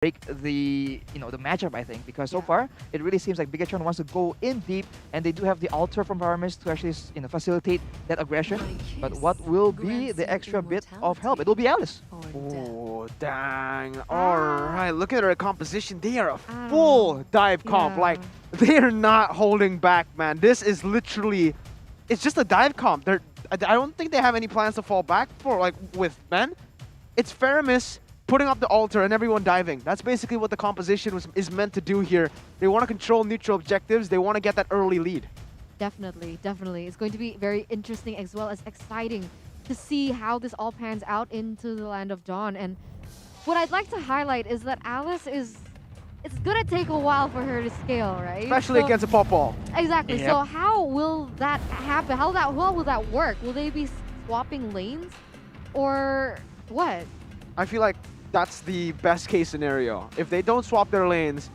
break the the matchup, I think, because so far it really seems like Bigetron wants to go in deep, and they do have the altar from Paramis to actually facilitate that aggression. But what will be the extra bit of help? It will be Alice. Oh, dang. Alright, look at their composition. They are a full dive comp. Like, they're not holding back, man. This is literally, it's just a dive comp. I don't think they have any plans to fall back for, like, with men. It's Faramis putting up the altar and everyone diving. That's basically what the composition is meant to do here. They want to control neutral objectives. They want to get that early lead. Definitely, definitely. It's going to be very interesting as well as exciting to see how this all pans out into the Land of Dawn. And what I'd like to highlight is that Alice it's gonna take a while for her to scale, right? Especially against a pop ball. Exactly. Yep. So how will that happen? How will that work? Will they be swapping lanes, or what? I feel like that's the best case scenario. If they don't swap their lanes,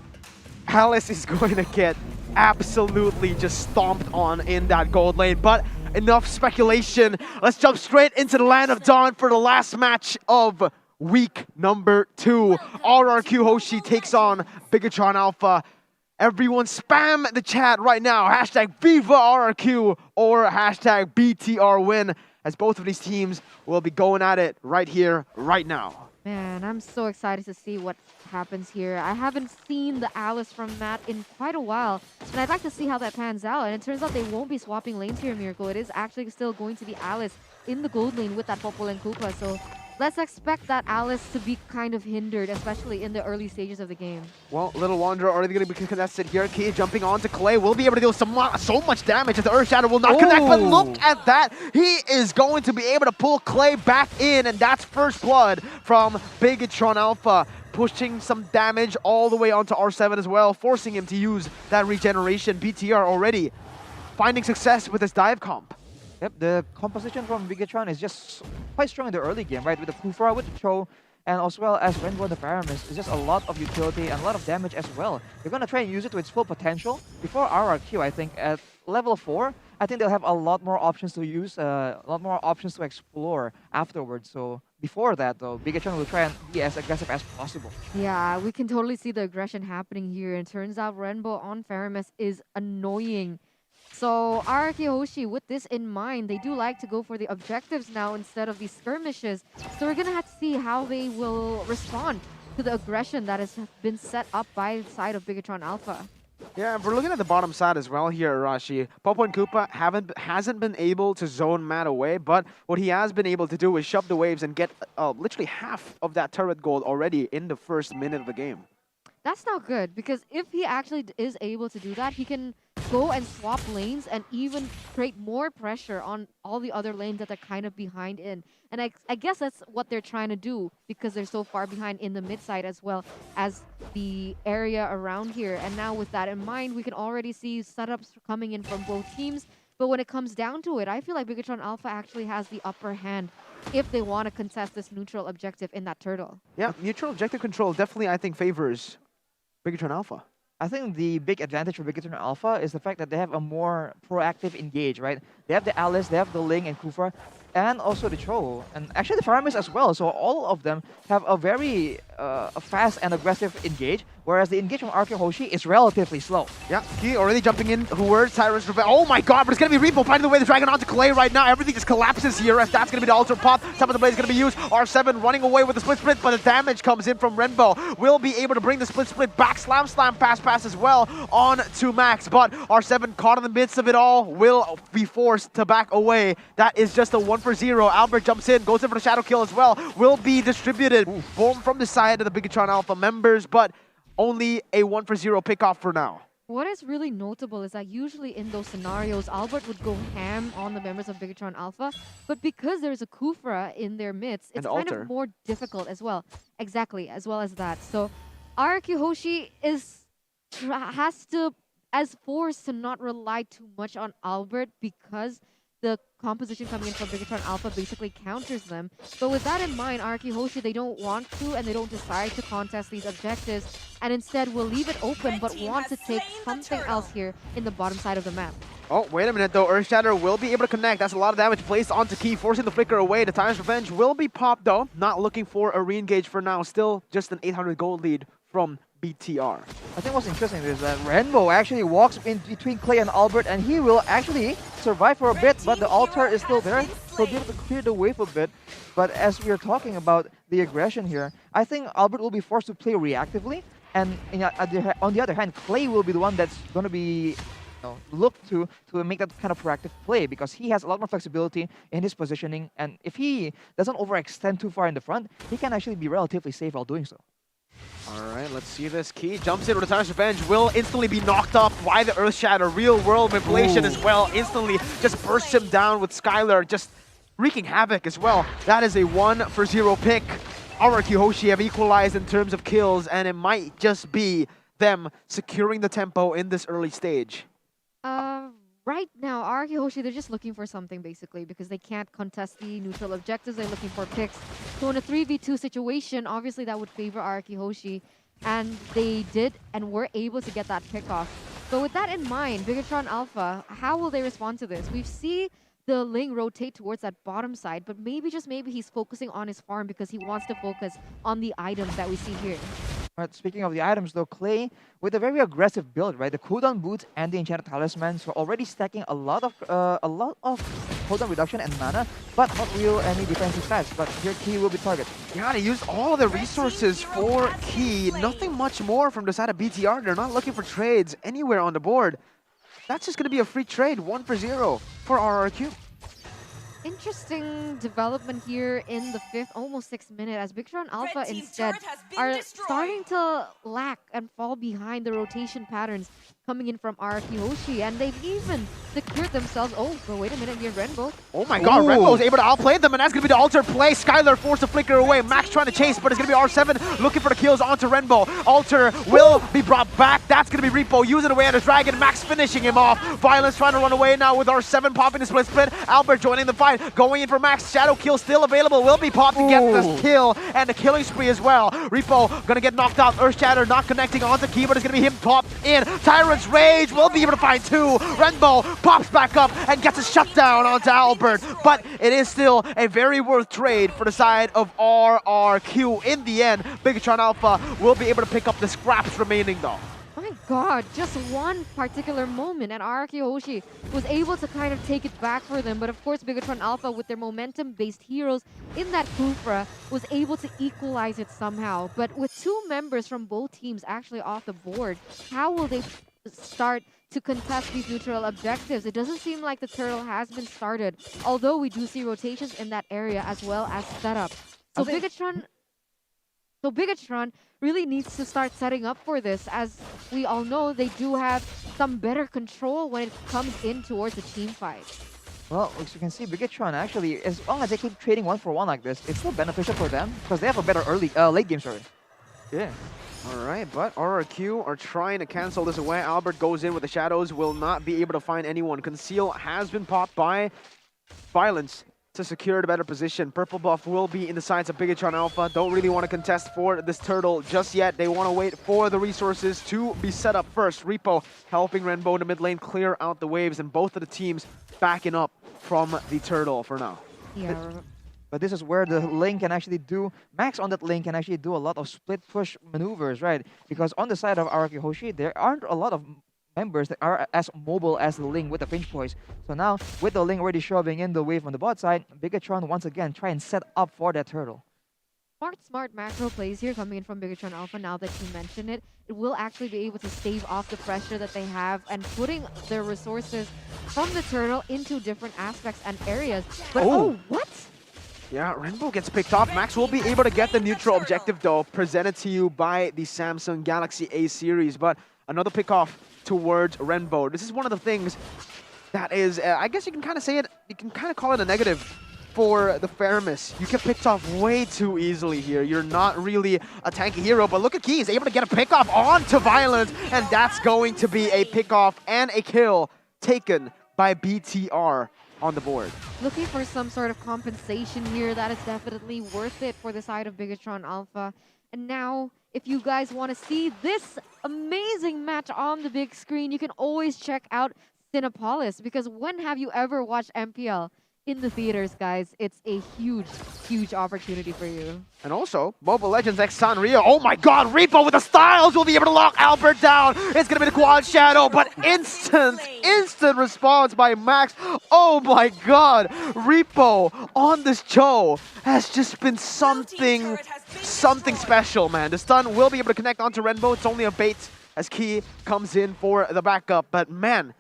Alice is going to get absolutely just stomped on in that gold lane. But enough speculation. Let's jump straight into the Land of Dawn for the last match of week number 2. RRQ HOSHI takes on Bigetron Alpha. Everyone spam the chat right now. Hashtag Viva RRQ or hashtag BTR win, as both of these teams will be going at it right here, right now. Man, I'm so excited to see what happens here. I haven't seen the Alice from Matt in quite a while, and I'd like to see how that pans out. And it turns out they won't be swapping lanes here, Miracle. It is actually still going to be Alice in the gold lane with that Popol and Koopa. So let's expect that Alice to be kind of hindered, especially in the early stages of the game. Well, Little Wanderer already going to be contested here. Key jumping onto Clay will be able to deal so much damage as the Earth Shadow will not connect. But look at that. He is going to be able to pull Clay back in, and that's first blood from Bigetron Alpha, pushing some damage all the way onto R7 as well, forcing him to use that regeneration. BTR already finding success with his dive comp. Yep, the composition from Bigetron is just quite strong in the early game, right? With the Kufra, with the Cho, and as well as Rainbow and the Paramis. It's just a lot of utility and a lot of damage as well. They're going to try and use it to its full potential. Before RRQ, I think, at level 4, I think they'll have a lot more options to use, a lot more options to explore afterwards. So before that, though, Bigetron will try and be as aggressive as possible. Yeah, we can totally see the aggression happening here. And turns out Rainbow on Faramis is annoying. So RRQ HOSHI, with this in mind, they do like to go for the objectives now instead of these skirmishes. So we're going to have to see how they will respond to the aggression that has been set up by the side of Bigetron Alpha. Yeah, we're looking at the bottom side as well here, Rashi. Popo and Koopa hasn't been able to zone Matt away, but what he has been able to do is shove the waves and get literally half of that turret gold already in the first minute of the game. That's not good, because if he actually is able to do that, he can go and swap lanes and even create more pressure on all the other lanes that they're kind of behind in. And I guess that's what they're trying to do, because they're so far behind in the mid side as well as the area around here. And now with that in mind, we can already see setups coming in from both teams. But when it comes down to it, I feel like Bigetron Alpha actually has the upper hand if they want to contest this neutral objective in that turtle. Yeah, neutral objective control definitely, I think, favors Bigetron Alpha. I think the big advantage for Bigetron Alpha is the fact that they have a more proactive engage, right? They have the Alice, they have the Ling and Kufra, and also the Cho, and actually the Faramis as well. So all of them have a very fast and aggressive engage, whereas the engage from RRQ HOSHI is relatively slow. Yeah, Key already jumping in. Hoover, Cyrus, oh my god, but it's going to be Repo finding the way the Dragon onto Clay right now. Everything just collapses here as that's going to be the altar pop. Top of the blade is going to be used. R7 running away with the split, but the damage comes in from Rainbow. Will be able to bring the split back. Slam, pass as well on to Max, but R7 caught in the midst of it all, will be forced to back away. That is just a 1-for-0. Albert jumps in, goes in for the shadow kill as well. Will be distributed from the side of the Bigetron Alpha members, but only a 1-for-0 pickoff for now. What is really notable is that usually in those scenarios, Albert would go ham on the members of Bigetron Alpha, but because there's a Kufra in their midst, it's kind of more difficult as well. Exactly, as well as that. So RRQ HOSHI has to forced to not rely too much on Albert, because the composition coming in from Bigetron Alpha basically counters them. But with that in mind, RRQ HOSHI, they don't want to, and they don't decide to contest these objectives, and instead will leave it open, but want to take something else here in the bottom side of the map. Oh, wait a minute though. Earthshatter will be able to connect. That's a lot of damage placed onto Key, forcing the flicker away. The Time's Revenge will be popped though. Not looking for a re-engage for now. Still just an 800 gold lead from BTR. I think what's interesting is that Rainbow actually walks in between Clay and Albert, and he will actually survive for a bit, but the altar is still there. He'll be able to clear the wave a bit. But as we are talking about the aggression here, I think Albert will be forced to play reactively, and on the other hand, Clay will be the one that's going to be looked to make that kind of proactive play, because he has a lot more flexibility in his positioning, and if he doesn't overextend too far in the front, he can actually be relatively safe while doing so. Alright, let's see this. Key jumps in with a Revenge, will instantly be knocked up by the Earth Shatter. Real world manipulation as well, instantly just bursts him down with Skylar, just wreaking havoc as well. That is a 1-for-0 pick. RRQ HOSHI have equalized in terms of kills, and it might just be them securing the tempo in this early stage. Right now, RRQ HOSHI, they're just looking for something basically because they can't contest the neutral objectives. They're looking for picks. So in a 3v2 situation, obviously that would favor RRQ HOSHI, and they did and were able to get that pick off. So with that in mind, Bigetron Alpha, how will they respond to this? We see the Ling rotate towards that bottom side, but maybe, just maybe, he's focusing on his farm because he wants to focus on the items that we see here. Right, speaking of the items though, Clay, with a very aggressive build, right? The cooldown boots and the enchanted talismans, so already stacking a lot of cooldown reduction and mana, but not real any defensive stats. But here Key will be targeted. Yeah, they used all the resources for Key. Nothing much more from the side of BTR. They're not looking for trades anywhere on the board. That's just going to be a free trade, 1-for-0 for RRQ. Interesting development here in the 5th, almost 6th minute, as Bigetron Alpha instead are starting to lack and fall behind the rotation patterns coming in from RRQ HOSHI, and they've even secured themselves. Oh, but wait a minute here, Renbo. Oh my god, Renbo's able to outplay them, and that's going to be the alter play. Skylar forced to flicker away. Max trying to chase, but it's going to be R7 looking for the kills onto Renbo. Alter will be brought back. That's going to be Repo using away at his dragon. Max finishing him off. Violence trying to run away now with R7 popping the split. Albert joining the fight, going in for Max. Shadow kill still available. Will be popped to get this kill and the killing spree as well. Repo going to get knocked out. Earth Shatter not connecting onto Key, but it's going to be him popped in. Tyrant's Rage will be able to find 2. Renbo pops back up and gets a shutdown onto Albert, but it is still a very worth trade for the side of RRQ. In the end, Bigetron Alpha will be able to pick up the scraps remaining though. My god, just one particular moment and RRQ HOSHI was able to kind of take it back for them, but of course Bigetron Alpha with their momentum-based heroes in that Kufra was able to equalize it somehow. But with 2 members from both teams actually off the board, how will they start to contest these neutral objectives? It doesn't seem like the turtle has been started, although we do see rotations in that area as well as setup. So Bigetron really needs to start setting up for this, as we all know they do have some better control when it comes in towards the team fight. Well, as you can see, Bigetron actually, as long as they keep trading 1-for-1 like this, it's still beneficial for them because they have a better late game story. Yeah. Alright, but RRQ are trying to cancel this away. Albert goes in with the shadows, will not be able to find anyone. Conceal has been popped by Violence to secure the better position. Purple buff will be in the sides of Bigetron Alpha. Don't really want to contest for this turtle just yet. They want to wait for the resources to be set up first. Repo helping Renbo in the mid lane clear out the waves, and both of the teams backing up from the turtle for now. Yeah. But this is where the lane can actually do, Max on that lane can actually do a lot of split push maneuvers, right? Because on the side of RRQ HOSHI, there aren't a lot of members that are as mobile as the Ling with the pinch poise. So now, with the Ling already shoving in the wave on the bot side, Bigetron once again try and set up for that turtle. Smart macro plays here coming in from Bigetron Alpha. Now that you mention it, it will actually be able to stave off the pressure that they have and putting their resources from the turtle into different aspects and areas. But oh what? Yeah, Renbo gets picked off. Max will be able to get the neutral objective though, presented to you by the Samsung Galaxy A series. But another pick off towards Renbo. This is one of the things that is, I guess you can kind of say it, you can kind of call it a negative for the Faramis. You get picked off way too easily here. You're not really a tanky hero, but look at Key. He's able to get a pick off onto Violence, and that's going to be a pick off and a kill taken by BTR on the board. Looking for some sort of compensation here. That is definitely worth it for the side of Bigetron Alpha. And now, if you guys want to see this amazing match on the big screen, you can always check out Cinepolis, because when have you ever watched MPL in the theaters, guys. It's a huge, huge opportunity for you. And also, Mobile Legends X Sanrio. Oh my god, Repo with the styles will be able to lock Albert down. It's going to be the quad shadow, but instant response by Max. Oh my god, Repo on this Cho has just been something special, man. The stun will be able to connect onto Renbo. It's only a bait as Key comes in for the backup. But man,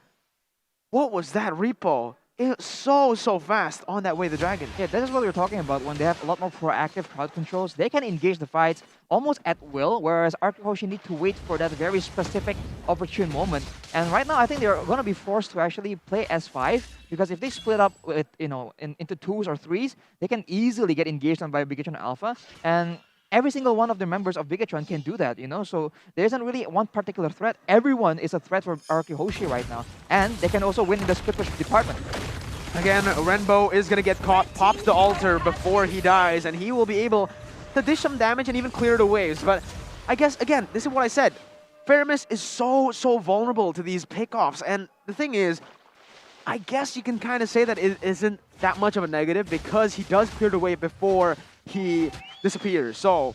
what was that, Repo? It was so fast on that way, the Dragon. Yeah, that is what we were talking about. When they have a lot more proactive crowd controls, they can engage the fights almost at will, whereas RRQ HOSHI need to wait for that very specific opportune moment. And right now, I think they're going to be forced to actually play S5, because if they split up with, into 2s or 3s, they can easily get engaged on by Bigetron Alpha. And every single one of the members of Bigetron can do that, So there isn't really one particular threat. Everyone is a threat for RRQ HOSHI right now. And they can also win in the split push department. Again, Renbo is going to get caught, pops the altar before he dies, and he will be able to dish some damage and even clear the waves. But I guess, again, this is what I said. Faramis is so vulnerable to these pickoffs. And the thing is, I guess you can kind of say that it isn't that much of a negative because he does clear the wave before he disappears. So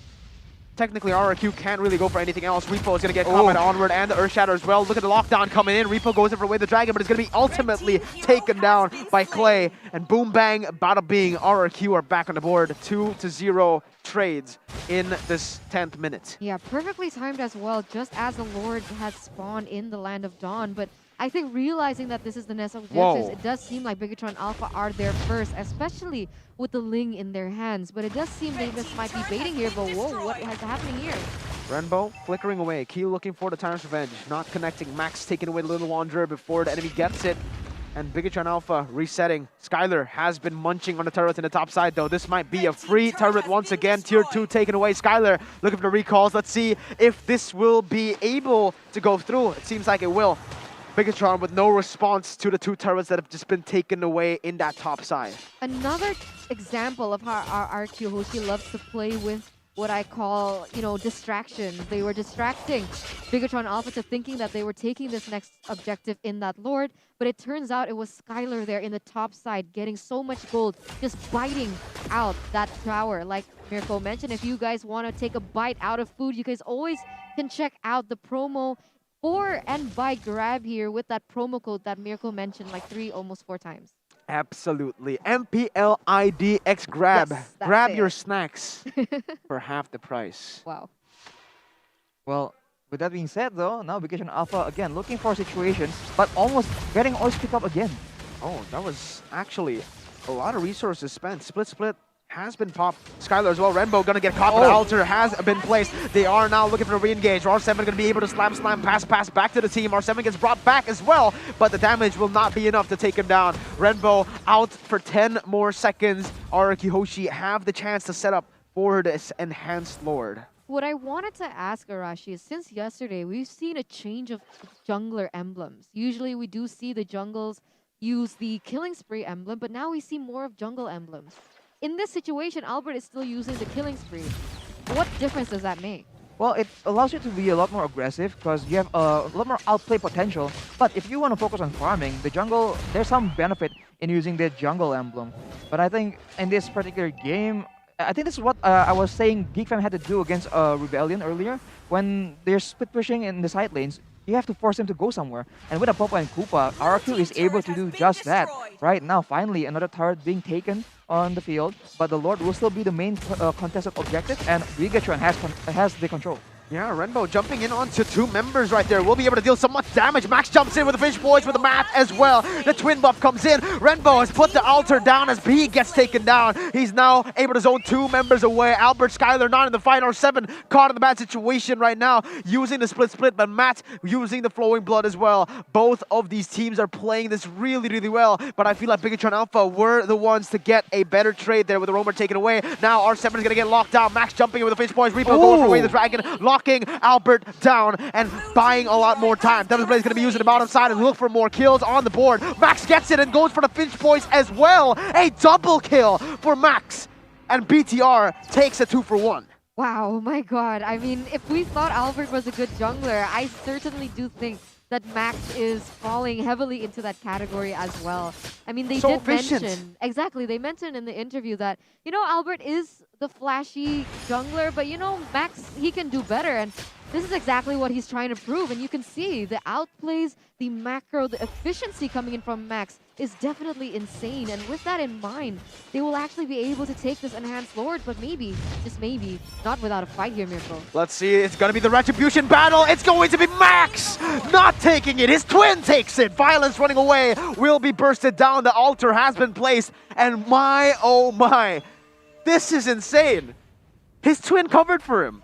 technically, RRQ can't really go for anything else. Repo is going to get caught by the Onward and the Earth Shatter as well. Look at the lockdown coming in. Repo goes in for Away the Dragon, but it's going to be ultimately taken down by Clay. And boom, bang, bada bing, RRQ are back on the board. 2-0 trades in this 10th minute. Yeah, perfectly timed as well, just as the Lord has spawned in the Land of Dawn. But I think realizing that this is the nest objectives, it does seem like Bigetron Alpha are there first, especially with the Ling in their hands. But it does seem they just might be baiting here, but whoa, what is happening here? Renbo flickering away. Key looking for the Tyrant's Revenge. Not connecting. Max taking away the Little Wanderer before the enemy gets it. And Bigetron Alpha resetting. Skylar has been munching on the turret in the top side, though. This might be a free turret once again. Tier 2 taken away. Skylar looking for the recalls. Let's see if this will be able to go through. It seems like it will. Bigetron with no response to the 2 turrets that have just been taken away in that top side. Another example of how our RRQ HOSHI loves to play with what I call, distractions. They were distracting Bigetron Alpha to thinking that they were taking this next objective in that Lord, but it turns out it was Skylar there in the top side getting so much gold, just biting out that tower. Like Mirko mentioned, if you guys want to take a bite out of food, you guys always can check out the promo for and buy grab here with that promo code that Mirko mentioned like almost 4 times. Absolutely. MPL ID X grab. Yes, grab your snacks for half the price. Wow. Well, with that being said, though, now Bigetron Alpha again looking for a situation, but almost getting Ois pick up again. Oh, that was actually a lot of resources spent. Split has been popped. Skylar as well. Renbo gonna get caught, but the altar has been placed. They are now looking for a re-engage. R7 gonna be able to slam, pass back to the team. R7 gets brought back as well, but the damage will not be enough to take him down. Renbo out for 10 more seconds. RRQ HOSHI have the chance to set up for this enhanced Lord. What I wanted to ask Arashi is, since yesterday, we've seen a change of jungler emblems. Usually we do see the jungles use the Killing Spree emblem, but now we see more of jungle emblems. In this situation, Albert is still using the Killing Spree. What difference does that make? Well, it allows you to be a lot more aggressive because you have a lot more outplay potential. But if you want to focus on farming, the jungle, there's some benefit in using the jungle emblem. But I think in this particular game, I think this is what I was saying GeekFam had to do against Rebellion earlier. When they're split pushing in the side lanes, you have to force them to go somewhere. And with Apopa and Koopa, RRQ is able to do just that. Right now, finally, another turret being taken on the field, but the Lord will still be the main contested objective, and Bigetron has the control. Yeah, Renbo jumping in onto 2 members right there. Will be able to deal so much damage. Max jumps in with the Fish Boys with the math as well. The twin buff comes in. Renbo has put the altar down as B gets taken down. He's now able to zone 2 members away. Albert, Skylar not in the fight. R7 caught in the bad situation right now, using the split, but Matt using the Flowing Blood as well. Both of these teams are playing this really well, but I feel like Bigetron Alpha were the ones to get a better trade there with the Roamer taken away. Now R7 is going to get locked down. Max jumping in with the Fish Boys. Repo goes for Away the Dragon, locking Albert down and buying a lot more time. Devil's Blade is going to be using the bottom side and look for more kills on the board. Max gets it and goes for the Finch Boys as well. A double kill for Max. And BTR takes a 2-for-1. Wow, my god. I mean, if we thought Albert was a good jungler, I certainly do think that Max is falling heavily into that category as well. I mean, they So did efficient. mention, exactly, they mentioned in the interview that, you know, Albert is the flashy jungler, but you know, Max, he can do better. And this is exactly what he's trying to prove. And you can see the outplays, the macro, the efficiency coming in from Max is definitely insane. And with that in mind, they will actually be able to take this enhanced Lord, but maybe, just maybe, not without a fight here, Miracle. Let's see, it's gonna be the Retribution battle. It's going to be Max not taking it. His twin takes it. Violence running away will be bursted down. The altar has been placed. And my, oh my, this is insane. His twin covered for him.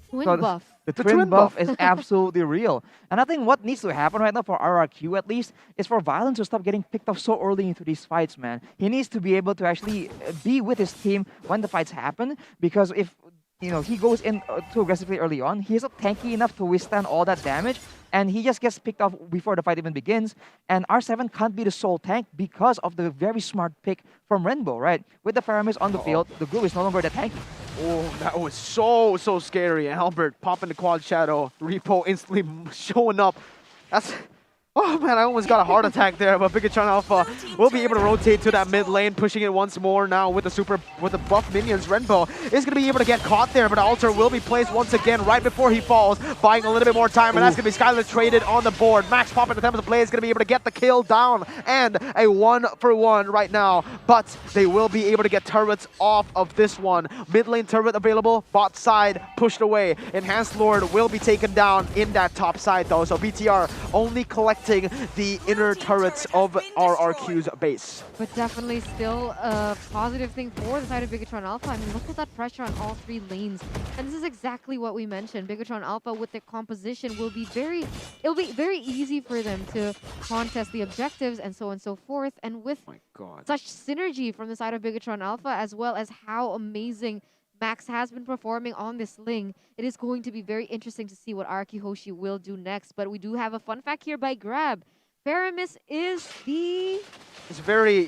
Twin buff. The twin buff is absolutely real. And I think what needs to happen right now for RRQ at least is for Violence to stop getting picked off so early into these fights, man. He needs to be able to actually be with his team when the fights happen, because if he goes in too aggressively early on, he's not tanky enough to withstand all that damage, and he just gets picked off before the fight even begins. And R7 can't be the sole tank because of the very smart pick from Rainbow, right? With the Faramis on the field, the group is no longer that tanky. Oh, that was so scary. Albert popping the quad shadow. Repo instantly showing up. That's... Oh man, I almost got a heart attack there, but Bigetron Alpha will be able to rotate to that mid lane, pushing it once more now with the buff minions. Rainbow is going to be able to get caught there, but Altar will be placed once again right before he falls, buying a little bit more time, and that's going to be Skylar traded on the board. Max popping the Tempest of Play is going to be able to get the kill down, and a 1-for-1 right now, but they will be able to get turrets off of this one. Mid lane turret available, bot side pushed away. Enhanced Lord will be taken down in that top side though, so BTR only collecting the inner turrets of RRQ's base. But definitely still a positive thing for the side of Bigetron Alpha. I mean, look at that pressure on all three lanes. And this is exactly what we mentioned. Bigetron Alpha with their composition will be it'll be very easy for them to contest the objectives and so on and so forth. And with such synergy from the side of Bigetron Alpha, as well as how amazing Max has been performing on this Ling, it is going to be very interesting to see what RRQ HOSHI will do next. But we do have a fun fact here by Grab. Faramis is the... It's very,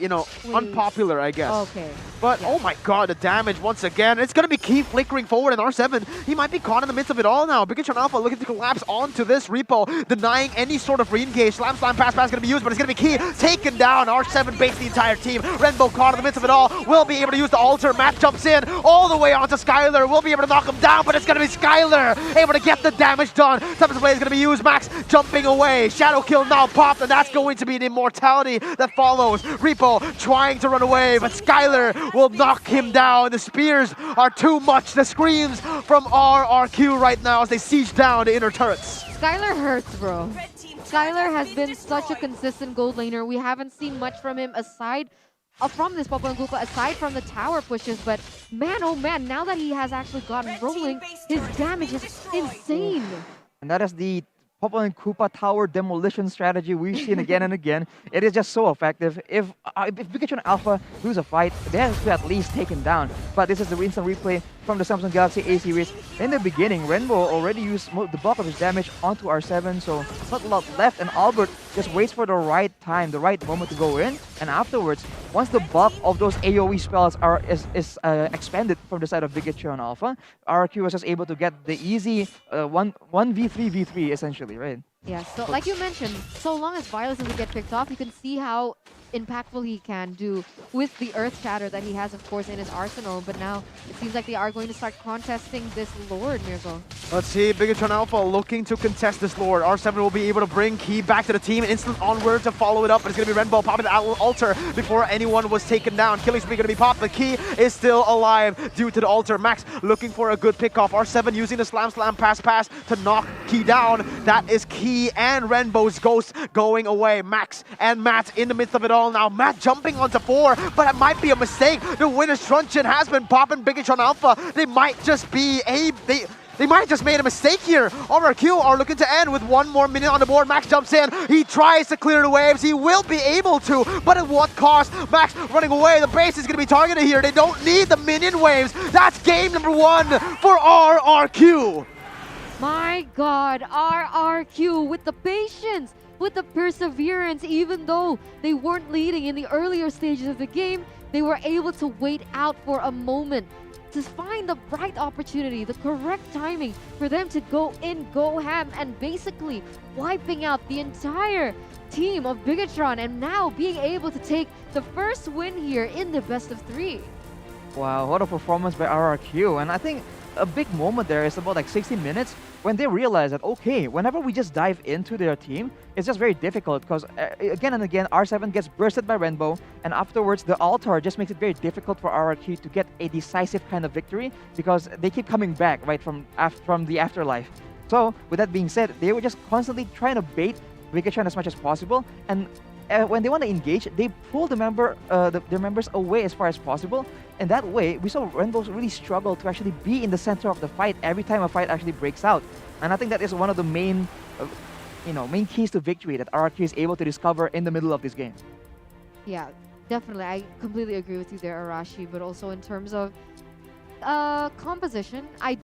unpopular, I guess. Okay. But, oh my god, the damage once again. It's going to be Key flickering forward, and R7, he might be caught in the midst of it all now. Bigetron Alpha looking to collapse onto this Repo, denying any sort of re-engage. Slam, pass is going to be used, but it's going to be Key taken down. R7 baits the entire team. Rainbow caught in the midst of it all. Will be able to use the altar. Matt jumps in all the way onto Skylar. Will be able to knock him down, but it's going to be Skylar able to get the damage done. Tempest Blade is going to be used. Max jumping away. Shadow kill now popped, and that's going to be the immortality that follows. Repo trying to run away, but Skylar will knock him down. The spears are too much. The screams from RRQ right now as they siege down the inner turrets. Skylar hurts, bro. Skylar has been such a consistent gold laner. We haven't seen much from him aside from this Popo and Koopa, aside from the tower pushes, but man, oh man, now that he has actually gotten rolling, his damage is insane. And that is the Popo and Koopa tower demolition strategy we've seen again and again. It is just so effective. If Bigetron Alpha lose a fight, they have to at least take him down. But this is the instant replay from the Samsung Galaxy A series. In the beginning, Rainbow already used the bulk of his damage onto R7, so not a lot left, and Albert just waits for the right time, the right moment to go in, and afterwards, once the bulk of those AoE spells is expended from the side of Bigetron Alpha, RRQ was just able to get the easy 1v3v3 essentially, right? Yeah, so like you mentioned, so long as Violence doesn't get picked off, you can see how impactful he can do with the Earth Shatter that he has, of course, in his arsenal. But now it seems like they are going to start contesting this Lord, Miracle. Let's see, Bigetron Alpha looking to contest this Lord. R7 will be able to bring Key back to the team. Instant onward to follow it up. But it's going to be Rainbow popping the altar before anyone was taken down. Killing spree going to be popped. The Key is still alive due to the altar. Max looking for a good pickoff. R7 using the slam, pass to knock Key down. That is Key and Rainbow's ghost going away. Max and Matt in the midst of it all now. Matt jumping onto 4, but it might be a mistake. The winner's truncheon has been popping Bigetron Alpha. They might just be They might have just made a mistake here. RRQ are looking to end with 1 more minute on the board. Max jumps in. He tries to clear the waves. He will be able to, but at what cost? Max running away. The base is going to be targeted here. They don't need the minion waves. That's game number 1 for RRQ. My God, RRQ with the patience, with the perseverance, even though they weren't leading in the earlier stages of the game, they were able to wait out for a moment to find the right opportunity, the correct timing for them to go in, go ham, and basically wiping out the entire team of Bigetron and now being able to take the first win here in the best of 3. Wow, what a performance by RRQ. And I think a big moment there is about like 60 minutes when they realize that, okay, whenever we just dive into their team, it's just very difficult because again and again, R7 gets bursted by Rainbow, and afterwards the altar just makes it very difficult for RRQ to get a decisive kind of victory because they keep coming back, right, from the afterlife. So with that being said, they were just constantly trying to bait Bigetron as much as possible, and when they want to engage, they pull their members away as far as possible. And that way, we saw Rainbow really struggle to actually be in the center of the fight every time a fight actually breaks out. And I think that is one of the main keys to victory that RRQ is able to discover in the middle of this game. Yeah, definitely. I completely agree with you there, Arashi. But also in terms of composition, I